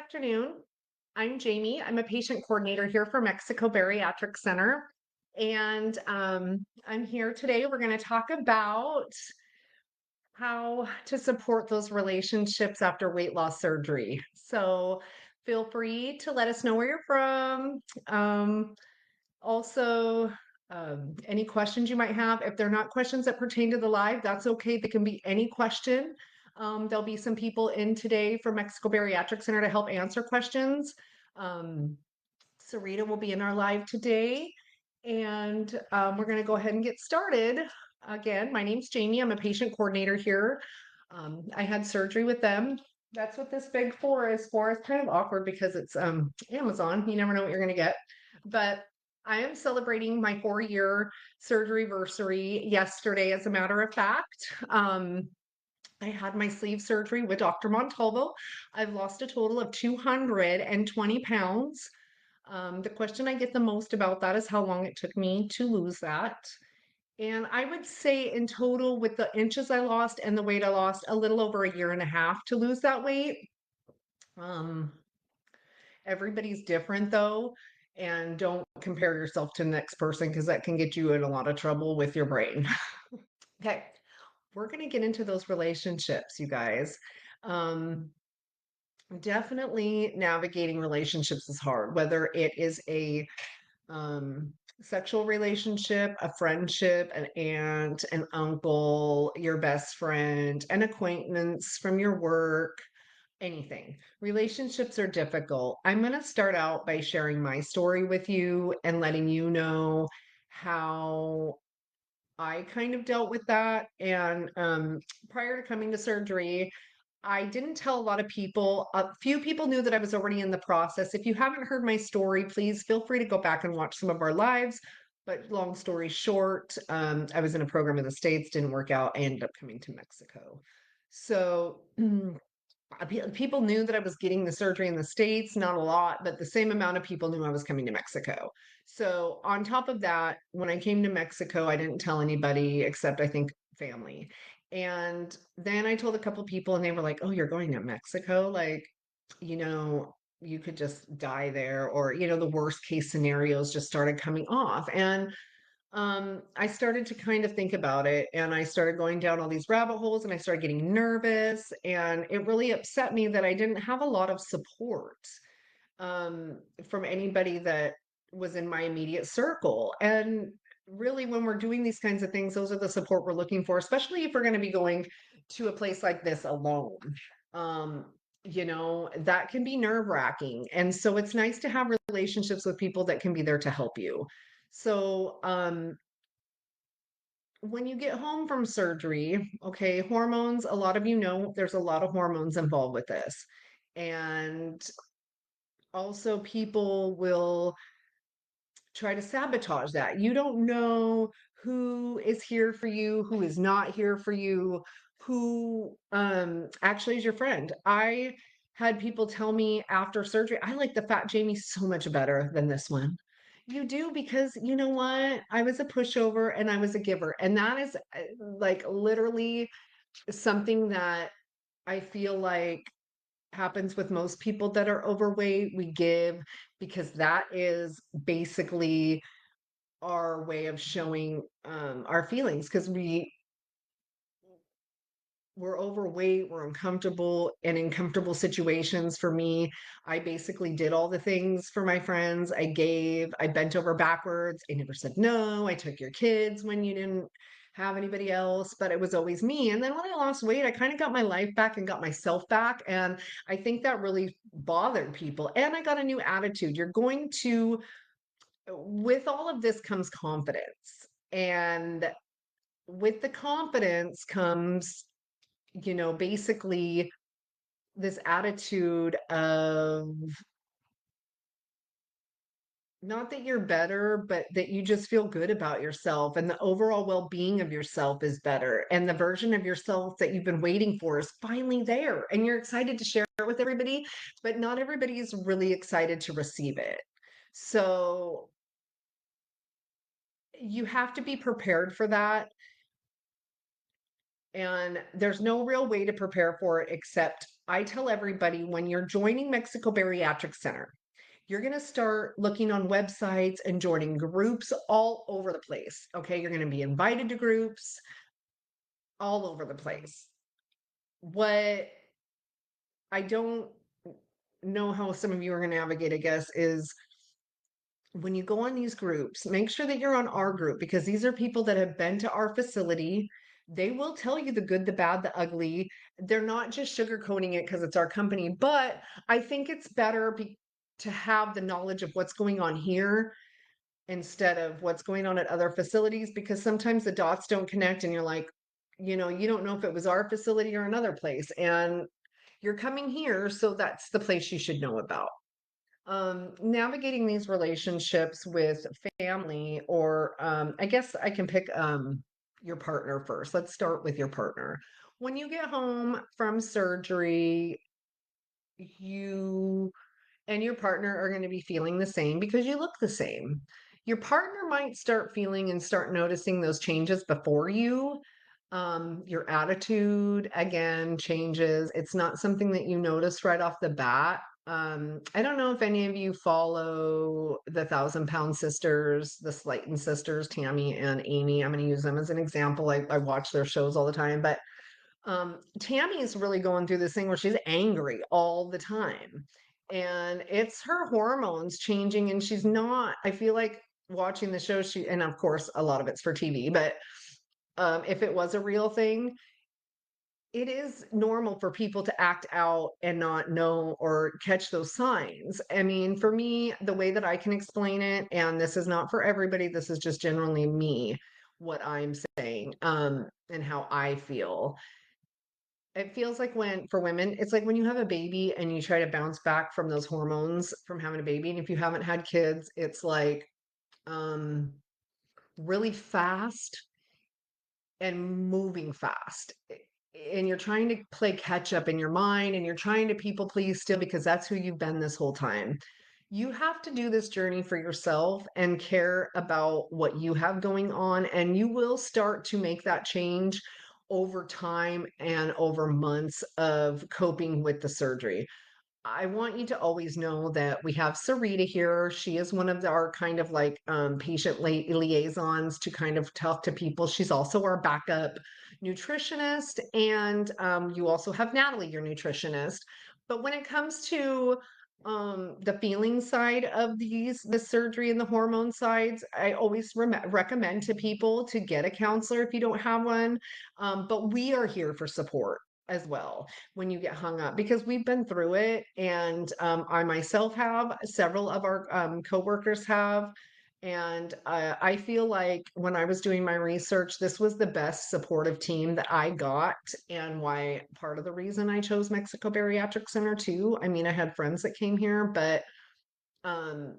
afternoon. I'm Jamie. I'm a patient coordinator here for Mexico Bariatric Center. And I'm here today. We're going to talk about how to support those relationships after weight loss surgery. So feel free to let us know where you're from. Um, also, any questions you might have. If they're not questions that pertain to the live, that's okay. They can be any question. There'll be some people in today from Mexico Bariatric Center to help answer questions. Um, Sarita will be in our live today, and we're going to go ahead and get started. Again, my name's Jamie. I'm a patient coordinator here. I had surgery with them. That's what this big four is for. It's kind of awkward because it's Amazon. You never know what you're going to get. But I am celebrating my 4-year surgery anniversary yesterday, as a matter of fact. I had my sleeve surgery with Dr. Montalvo. I've lost a total of 220 pounds. The question I get the most about that is how long it took me to lose that. And I would say in total, with the inches I lost and the weight I lost, a little over a year and a half to lose that weight. Um, Everybody's different though, and don't compare yourself to the next person because that can get you in a lot of trouble with your brain. Okay, we're going to get into those relationships, you guys. Um, Definitely navigating relationships is hard, whether it is a sexual relationship, a friendship, an aunt, an uncle, your best friend, an acquaintance from your work, anything. Relationships are difficult. I'm going to start out by sharing my story with you and letting you know how I kind of dealt with that. And prior to coming to surgery, I didn't tell a lot of people. A few people knew that I was already in the process. If you haven't heard my story, please feel free to go back and watch some of our lives. But long story short, I was in a program in the States, didn't work out. I ended up coming to Mexico. So people knew that I was getting the surgery in the States, not a lot, but the same amount of people knew I was coming to Mexico. So, on top of that, when I came to Mexico, I didn't tell anybody except I think family. And then I told a couple people, and they were like, "Oh, you're going to Mexico? Like, you know, you could just die there, or, the worst case scenarios just started coming off." And I started to kind of think about it and I started going down all these rabbit holes and I started getting nervous. And it really upset me that I didn't have a lot of support from anybody that was in my immediate circle. And really, when we're doing these kinds of things, those are the support we're looking for, especially if we're going to be going to a place like this alone. Um, that can be nerve wracking. And so it's nice to have relationships with people that can be there to help you. So, when you get home from surgery, okay, hormones, a lot of you know there's a lot of hormones involved with this. And also, people will try to sabotage that. You don't know who is here for you, who is not here for you, who actually is your friend. I had people tell me after surgery, I like the fat Jamie so much better than this one. You do because you know what? I was a pushover and I was a giver. And that is like literally something that I feel like happens with most people that are overweight. We give because that is basically our way of showing our feelings because we're overweight, we're uncomfortable and in comfortable situations. For me, I basically did all the things for my friends. I gave, I bent over backwards. I never said no. I took your kids when you didn't have anybody else, but it was always me. And then when I lost weight, I kind of got my life back and got myself back. And I think that really bothered people. And I got a new attitude. You're going to, with all of this comes confidence. And with the confidence comes basically this attitude of not that you're better, but that you just feel good about yourself and the overall well being of yourself is better. And the version of yourself that you've been waiting for is finally there. And you're excited to share it with everybody, but not everybody is really excited to receive it. So you have to be prepared for that. And there's no real way to prepare for it except I tell everybody when you're joining Mexico Bariatric Center, you're going to start looking on websites and joining groups all over the place. Okay. You're going to be invited to groups all over the place. What I don't know how some of you are going to navigate, I guess, is when you go on these groups, make sure that you're on our group because these are people that have been to our facility. They will tell you the good, the bad, the ugly. They're not just sugarcoating it because it's our company, but I think it's better to have the knowledge of what's going on here instead of what's going on at other facilities because sometimes the dots don't connect and you're like, you don't know if it was our facility or another place. And you're coming here, so that's the place you should know about. Navigating these relationships with family, or I guess I can pick your partner first. Let's start with your partner. When you get home from surgery, you and your partner are going to be feeling the same because you look the same. Your partner might start feeling and start noticing those changes before you. Your attitude again changes. It's not something that you notice right off the bat. I don't know if any of you follow the Thousand Pound Sisters, the Slayton sisters, Tammy and Amy. I'm going to use them as an example. I watch their shows all the time, but Tammy is really going through this thing where she's angry all the time. And it's her hormones changing, and she's not, I feel like watching the show, and of course, a lot of it's for TV, but if it was a real thing, it is normal for people to act out and not know or catch those signs. I mean, for me, the way that I can explain it, and this is not for everybody, this is just generally me, what I'm saying, and how I feel. It feels like when, for women, it's like when you have a baby and you try to bounce back from those hormones from having a baby. And if you haven't had kids, it's like um, really fast and moving fast. And you're trying to play catch up in your mind and you're trying to people please still because that's who you've been this whole time. You have to do this journey for yourself and care about what you have going on, and you will start to make that change over time and over months of coping with the surgery. I want you to always know that we have Sarita here. She is one of our kind of like patient liaisons to kind of talk to people. She's also our backup nutritionist. And you also have Natalie, your nutritionist. But when it comes to the feeling side of the surgery and the hormone sides, I always recommend to people to get a counselor if you don't have one. But we are here for support as well when you get hung up because we've been through it, and I myself have, several of our coworkers have, and I feel like when I was doing my research, this was the best supportive team that I got, and why part of the reason I chose Mexico Bariatric Center too. I mean, I had friends that came here, but um,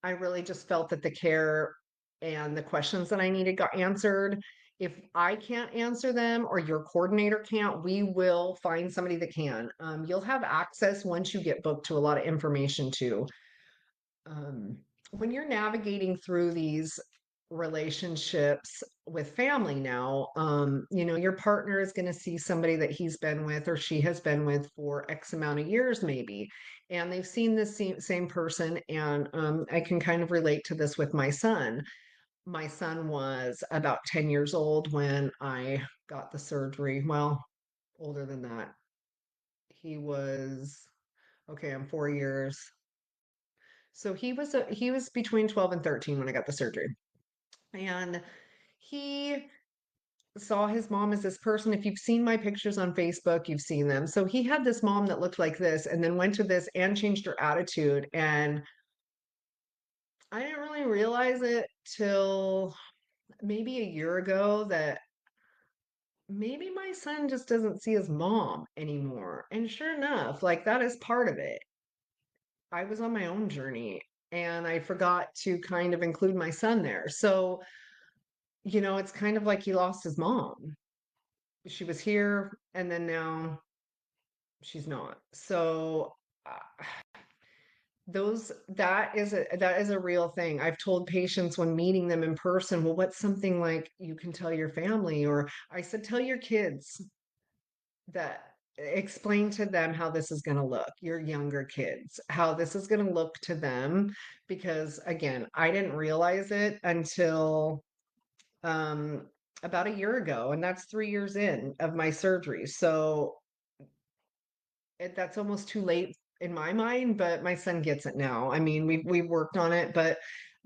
I really just felt that the care and the questions that I needed got answered. If I can't answer them or your coordinator can't, we will find somebody that can. You'll have access once you get booked to a lot of information too. Um, when you're navigating through these relationships with family now, your partner is going to see somebody that he's been with or she has been with for X amount of years, maybe, and they've seen the same person. And I can kind of relate to this with my son. My son was about 10 years old when I got the surgery. Well, older than that. He was, okay, I'm 4 years. So he was between 12 and 13 when I got the surgery. And he saw his mom as this person. If you've seen my pictures on Facebook, you've seen them. So he had this mom that looked like this and then went to this and changed her attitude. And I didn't really realize it till maybe a year ago that maybe my son just doesn't see his mom anymore. And sure enough, like that is part of it. I was on my own journey and I forgot to kind of include my son there. So, it's kind of like he lost his mom. She was here and then now she's not. So, those that is a real thing. I've told patients when meeting them in person, well, what's something like you can tell your family? Or I said, tell your kids that explain to them how this is going to look, your younger kids, how this is going to look to them. Because again, I didn't realize it until um, about a year ago, and that's 3 years in of my surgery. So that's almost too late in my mind, but my son gets it now. I mean, we've worked on it, but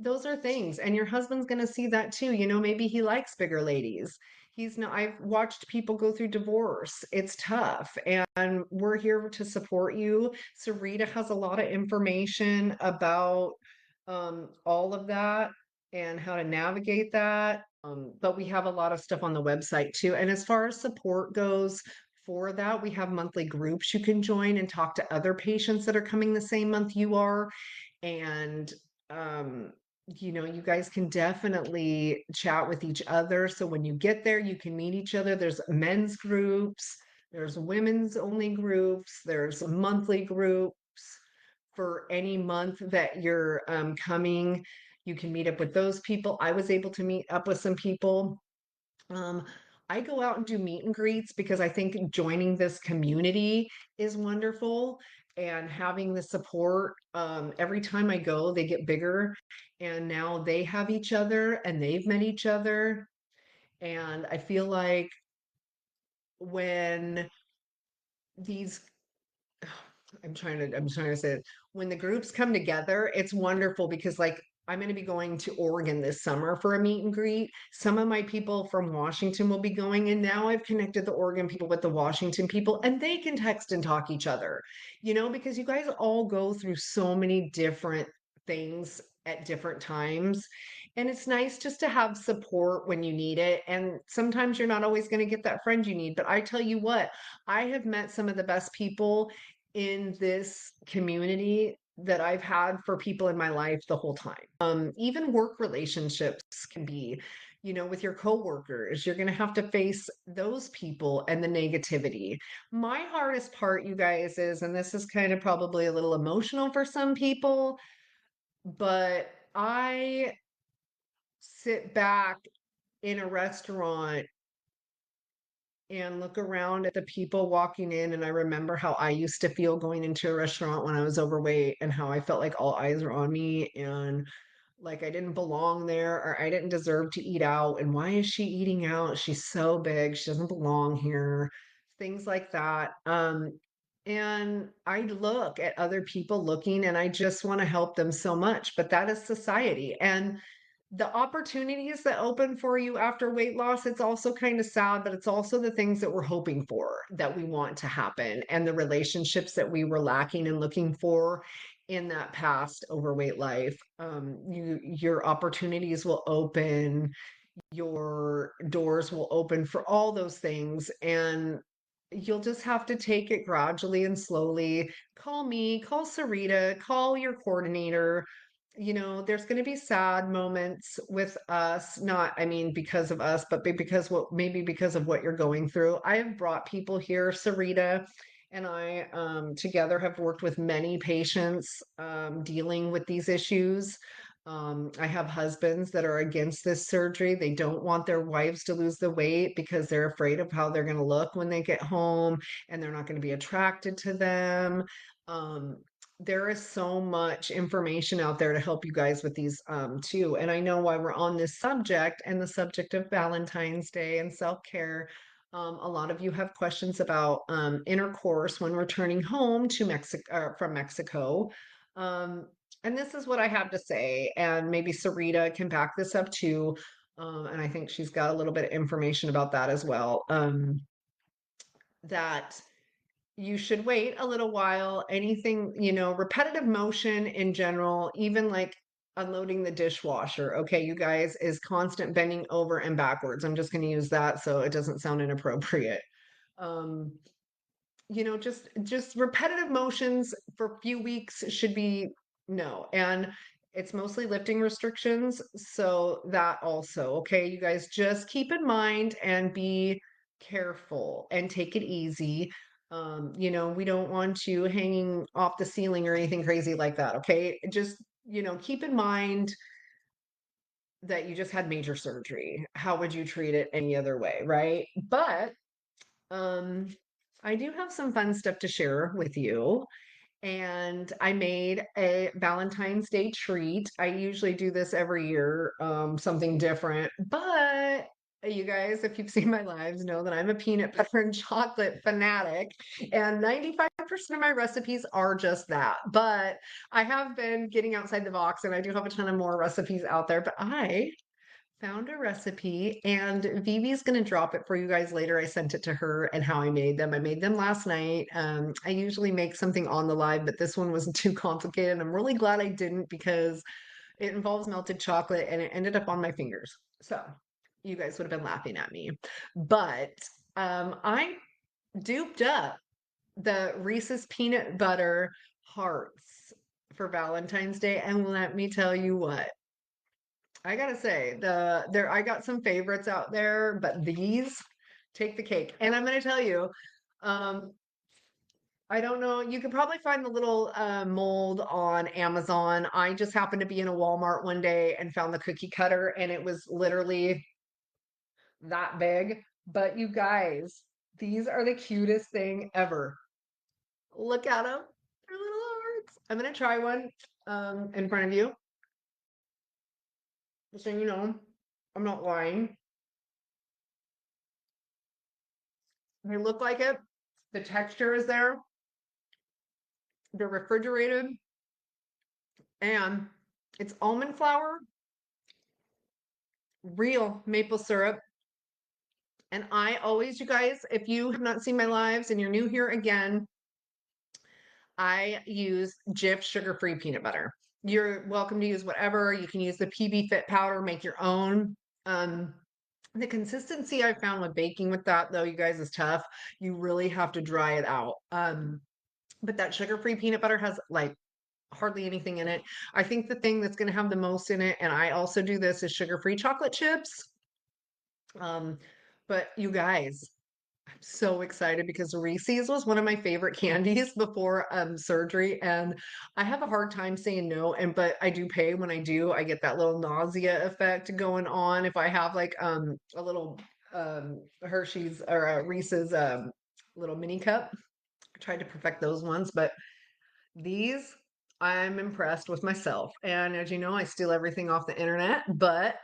those are things, and your husband's going to see that too. Maybe he likes bigger ladies. He's not. I've watched people go through divorce. It's tough, and we're here to support you. Sarita has a lot of information about all of that and how to navigate that. But we have a lot of stuff on the website too. And as far as support goes, for that, we have monthly groups you can join and talk to other patients that are coming the same month you are. And, um, you guys can definitely chat with each other. So when you get there, you can meet each other. There's men's groups, there's women's only groups, there's monthly groups for any month that you're coming. You can meet up with those people. I was able to meet up with some people. um, I go out and do meet and greets because I think joining this community is wonderful, and having the support. Every time I go, they get bigger, and now they have each other and they've met each other. And I feel like when these I'm trying to say it. When the groups come together, it's wonderful because like I'm going to be going to Oregon this summer for a meet and greet. Some of my people from Washington will be going, and now I've connected the Oregon people with the Washington people, and they can text and talk each other, because you guys all go through so many different things at different times. And it's nice just to have support when you need it. And sometimes you're not always going to get that friend you need. But I tell you what, I have met some of the best people in this community that I've had for people in my life the whole time. Even work relationships can be, with your coworkers, you're going to have to face those people and the negativity. My hardest part, you guys, is, and this is kind of probably a little emotional for some people, but I sit back in a restaurant and look around at the people walking in. And I remember how I used to feel going into a restaurant when I was overweight, and how I felt like all eyes were on me, and like I didn't belong there, or I didn't deserve to eat out. And why is she eating out? She's so big. She doesn't belong here. Things like that. And I look at other people looking, and I just want to help them so much. But that is society. And the opportunities that open for you after weight loss, it's also kind of sad, but it's also the things that we're hoping for that we want to happen, and the relationships that we were lacking and looking for in that past overweight life. Your opportunities will open, your doors will open for all those things, and you'll just have to take it gradually and slowly. Call me, call Sarita, call your coordinator. There's going to be sad moments with us, not, I mean, because of us, but maybe because of what you're going through. I have brought people here. Sarita and I together have worked with many patients dealing with these issues. I have husbands that are against this surgery. They don't want their wives to lose the weight because they're afraid of how they're going to look when they get home, and they're not going to be attracted to them. Um, there is so much information out there to help you guys with these too. And I know why we're on this subject, and the subject of Valentine's Day and self-care. A lot of you have questions about intercourse when returning home to Mexico, from Mexico. Um, and this is what I have to say, and maybe Sarita can back this up too. And I think she's got a little bit of information about that as well. That you should wait a little while. Anything, repetitive motion in general, even like unloading the dishwasher, okay, you guys, is constant bending over and backwards. I'm just going to use that so it doesn't sound inappropriate. Um, just repetitive motions for a few weeks should be no. And it's mostly lifting restrictions. So that also, okay, you guys, just keep in mind and be careful and take it easy. We don't want you hanging off the ceiling or anything crazy like that. Okay. Just, keep in mind that you just had major surgery. How would you treat it any other way? Right. But, um, I do have some fun stuff to share with you. And I made a Valentine's Day treat. I usually do this every year, something different. But you guys, if you've seen my lives, know that I'm a peanut butter and chocolate fanatic, and 95% of my recipes are just that. But I have been getting outside the box, and I do have a ton of more recipes out there. But I found a recipe, and Vivi's going to drop it for you guys later. I sent it to her and how I made them. I made them last night. I usually make something on the live, but this one was too complicated. I'm really glad I didn't because it involves melted chocolate and it ended up on my fingers. So you guys would have been laughing at me. But I duped up the Reese's peanut butter hearts for Valentine's Day. And let me tell you what. I gotta say, I got some favorites out there, but these take the cake. And I'm gonna tell you, um, I don't know, you could probably find the little mold on Amazon. I just happened to be in a Walmart one day and found the cookie cutter, and it was literally that big. But you guys, these are the cutest thing ever. Look at them. They're little hearts. I'm gonna try one in front of you, so you know I'm not lying. They look like it. The texture is there. They're refrigerated, and it's almond flour, real maple syrup. And I always, you guys, if you have not seen my lives and you're new here again, I use Jif sugar-free peanut butter. You're welcome to use whatever. You can use the PB Fit powder, make your own. Um, the consistency I found with baking with that, though, you guys, is tough. You really have to dry it out. But that sugar-free peanut butter has like hardly anything in it. I think the thing that's going to have the most in it, and I also do this, is sugar-free chocolate chips. Um, but you guys, I'm so excited because Reese's was one of my favorite candies before surgery, and I have a hard time saying no. And but I do pay when I do. I get that little nausea effect going on if I have like a little Hershey's or a Reese's little mini cup. I tried to perfect those ones, but these, I'm impressed with myself. And as you know, I steal everything off the internet, but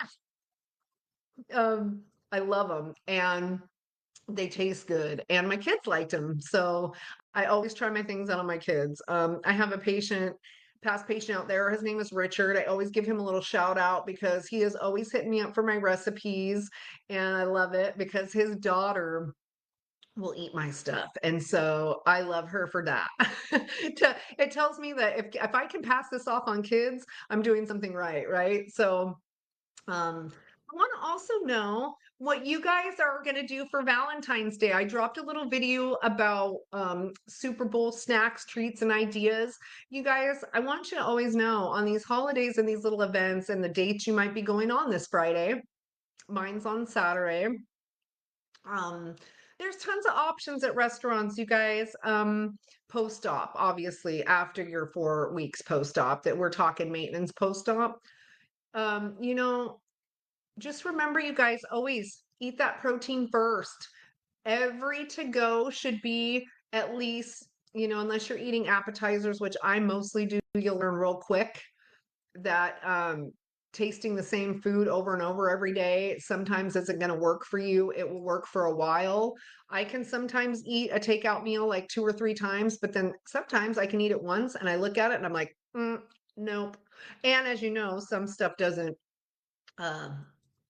um, I love them and they taste good. And my kids liked them. So I always try my things out on my kids. I have a past patient out there. His name is Richard. I always give him a little shout out because he is always hitting me up for my recipes. And I love it because his daughter will eat my stuff. And so I love her for that. It tells me that if I can pass this off on kids, I'm doing something right, right? So I want to also know what you guys are going to do for Valentine's Day. I dropped a little video about Super Bowl snacks, treats, and ideas. You guys, I want you to always know on these holidays and these little events and the dates you might be going on this Friday. Mine's on Saturday. Um, there's tons of options at restaurants, you guys. Post-op, obviously, after your 4 weeks post-op, that we're talking maintenance post-op. You know, just remember, you guys, always eat that protein first. Every to go should be at least, unless you're eating appetizers, which I mostly do, you'll learn real quick that tasting the same food over and over every day sometimes isn't going to work for you. It will work for a while. I can sometimes eat a takeout meal like 2 or 3 times, but then sometimes I can eat it once and I look at it and I'm like, nope. And as you know, some stuff doesn't um,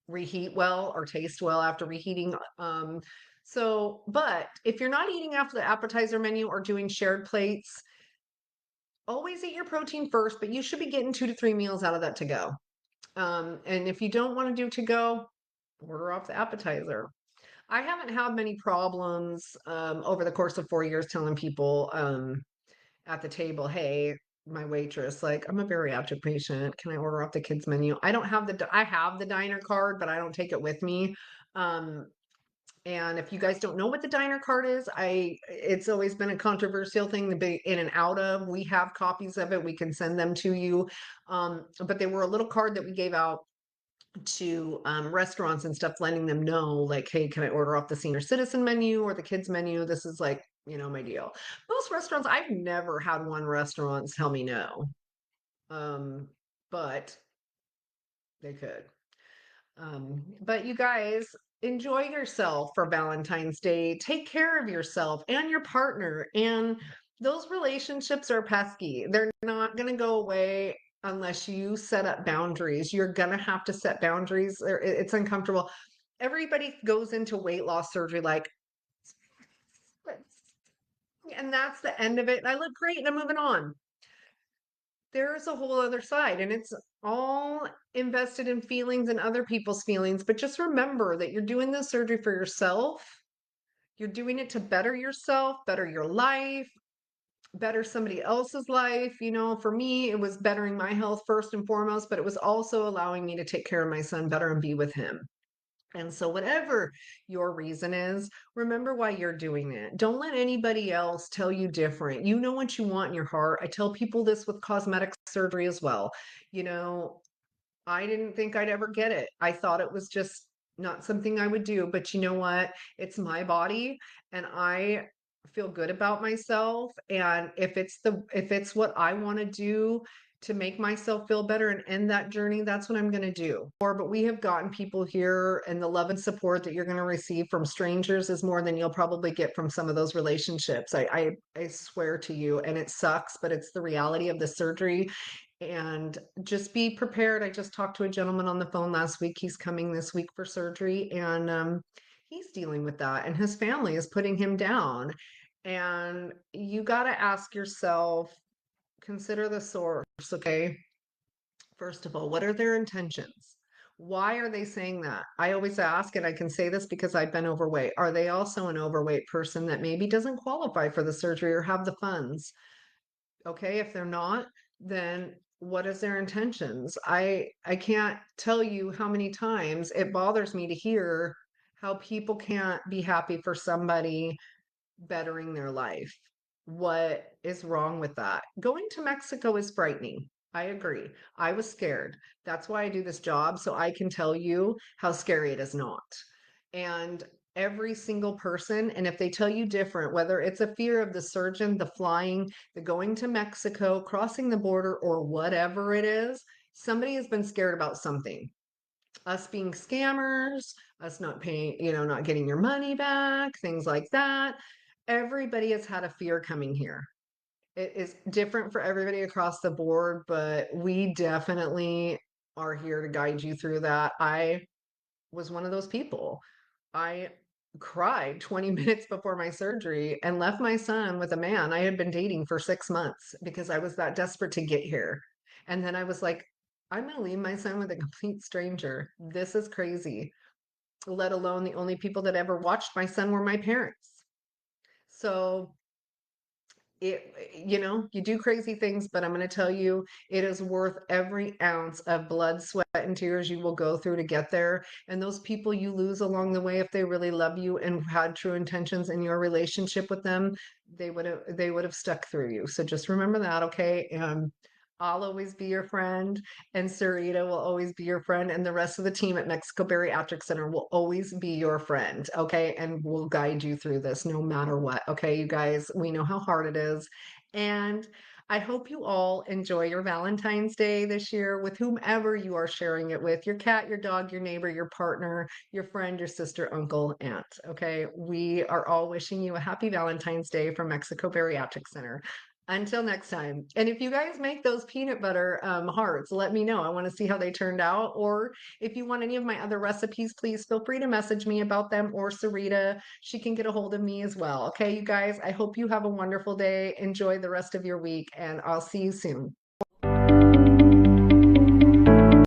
reheat well or taste well after reheating. But if you're not eating after the appetizer menu or doing shared plates, always eat your protein first, but you should be getting 2 to 3 meals out of that to go. And if you don't want to do to go, order off the appetizer. I haven't had many problems over the course of 4 years telling people at the table, hey, my waitress, like, I'm a bariatric patient. Can I order off the kids menu? I have the diner card, but I don't take it with me. Um, and if you guys don't know what the diner card is, it's always been a controversial thing to be in and out of. We have copies of it. We can send them to you. But they were a little card that we gave out to restaurants and stuff, letting them know, like, hey, can I order off the senior citizen menu or the kids menu? This is like my deal. Most restaurants, I've never had one restaurant tell me no. Um, but they could. But you guys enjoy yourself for Valentine's Day. Take care of yourself and your partner. And those relationships are pesky. They're not going to go away unless you set up boundaries. You're going to have to set boundaries. It's uncomfortable. Everybody goes into weight loss surgery like, and that's the end of it. I look great and I'm moving on. There's a whole other side, and it's all invested in feelings and other people's feelings. But just remember that you're doing this surgery for yourself. You're doing it to better yourself, better your life, better somebody else's life. For me, it was bettering my health first and foremost, but it was also allowing me to take care of my son better and be with him. And so, whatever your reason is, remember why you're doing it. Don't let anybody else tell you different. You know what you want in your heart. I tell people this with cosmetic surgery as well. You know, I didn't think I'd ever get it. I thought it was just not something I would do. But you know what? It's my body, and I feel good about myself. And if it's what I want to do to make myself feel better and end that journey, that's what I'm going to do. But we have gotten people here, and the love and support that you're going to receive from strangers is more than you'll probably get from some of those relationships. I swear to you, and it sucks, but it's the reality of the surgery. And just be prepared. I just talked to a gentleman on the phone last week. He's coming this week for surgery, and he's dealing with that, and his family is putting him down. And you got to ask yourself, consider the source, okay? First of all, what are their intentions? Why are they saying that? I always ask, and I can say this because I've been overweight. Are they also an overweight person that maybe doesn't qualify for the surgery or have the funds? Okay, if they're not, then what is their intentions? I can't tell you how many times it bothers me to hear how people can't be happy for somebody bettering their life. What is wrong with that? Going to Mexico is frightening. I agree. I was scared. That's why I do this job, so I can tell you how scary it is not. And every single person, and if they tell you different, whether it's a fear of the surgeon, the flying, the going to Mexico, crossing the border, or whatever it is, somebody has been scared about something. Us being scammers, us not paying, not getting your money back, things like that. Everybody has had a fear coming here. It is different for everybody across the board, but we definitely are here to guide you through that. I was one of those people. I cried 20 minutes before my surgery and left my son with a man I had been dating for 6 months because I was that desperate to get here. And then I was like, I'm going to leave my son with a complete stranger. This is crazy. Let alone the only people that ever watched my son were my parents. So you do crazy things, but I'm going to tell you, it is worth every ounce of blood, sweat, and tears you will go through to get there. And those people you lose along the way, if they really love you and had true intentions in your relationship with them, they would have stuck through you. So just remember that, okay? And I'll always be your friend, and Sarita will always be your friend, and the rest of the team at Mexico Bariatric Center will always be your friend, okay? And we'll guide you through this no matter what, okay, you guys? We know how hard it is. And I hope you all enjoy your Valentine's Day this year with whomever you are sharing it with, your cat, your dog, your neighbor, your partner, your friend, your sister, uncle, aunt, okay? We are all wishing you a happy Valentine's Day from Mexico Bariatric Center. Until next time. And if you guys make those peanut butter hearts, let me know. I want to see how they turned out. Or if you want any of my other recipes, please feel free to message me about them, or Sarita. She can get a hold of me as well. Okay, you guys, I hope you have a wonderful day. Enjoy the rest of your week, and I'll see you soon.